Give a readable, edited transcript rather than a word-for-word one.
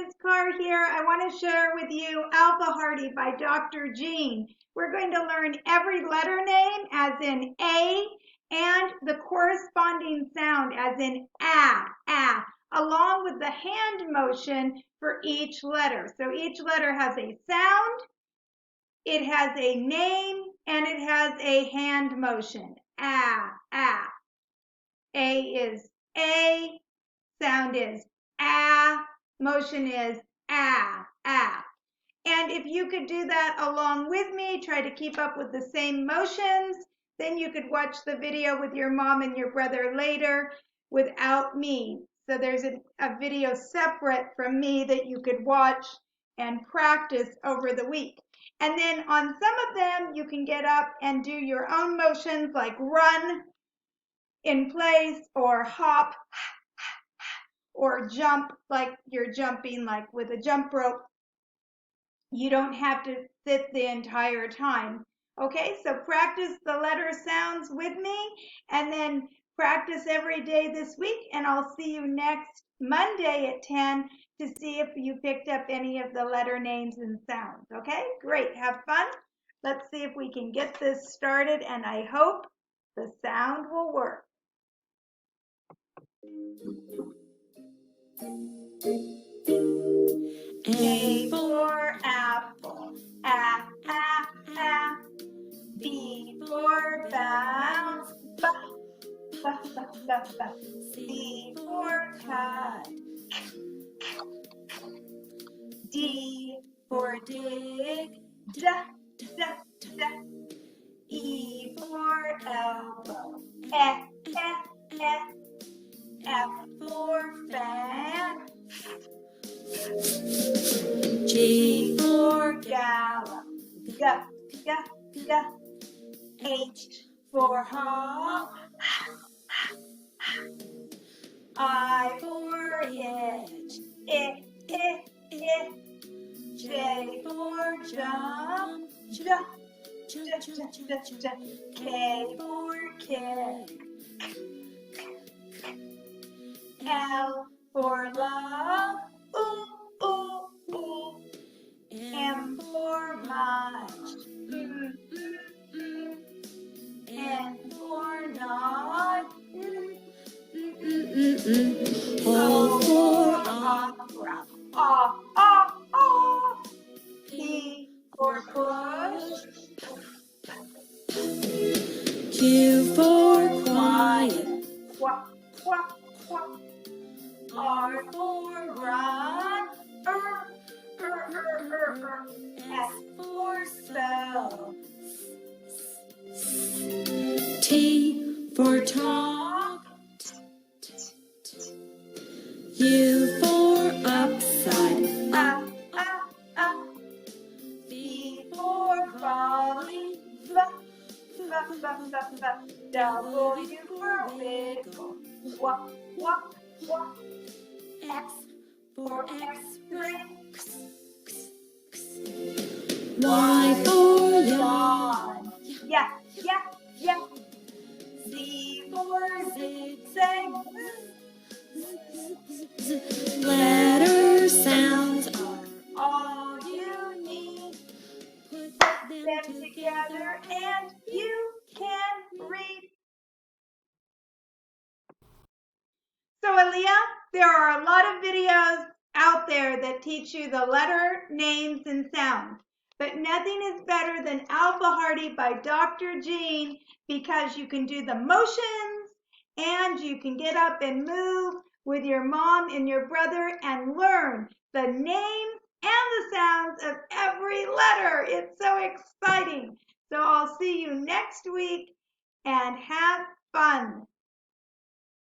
Ms. Carr here. I want to share with you Alphardy by Dr. Jean. We're going to learn every letter name as in A and the corresponding sound as in ah, along with the hand motion for each letter. So each letter has a sound, it has a name, and it has a hand motion. Ah. A is A, sound is ah, motion is ah. And if you could do that along with me, try to keep up with the same motions, then you could watch the video with your mom and your brother later without me. So there's a video separate from me that you could watch and practice over the week. And then on some of them, you can get up and do your own motions like run in place or hop or jump like you're jumping like with a jump rope. You don't have to sit the entire time. Okay, so practice the letter sounds with me and then practice every day this week, and I'll see you next Monday at 10 to see if you picked up any of the letter names and sounds. Okay, great, have fun. Let's see if we can get this started, and I hope the sound will work. A for apple, ah. B for bounce, ba. C for cut, D for dig, da. E for elbow, eh. F for fan, G for gallop, g. H for hop, I for hitch, J for jump, K for kick, L for love, ooh. M for much, N for not, O for opera, P for push, Q for quiet, R for run, S for spell, T for talk, U for upside, V for volley, W for wiggle, X for x-ray, Y for yawn, yeah. Z for zigzag, letter sounds are all you need. Put them together and you can read. So Alliyah, there are a lot of videos out there that teach you the letter names and sounds, but nothing is better than Alphardy by Dr. Jean because you can do the motions and you can get up and move with your mom and your brother and learn the names and the sounds of every letter. It's so exciting. So I'll see you next week and have fun.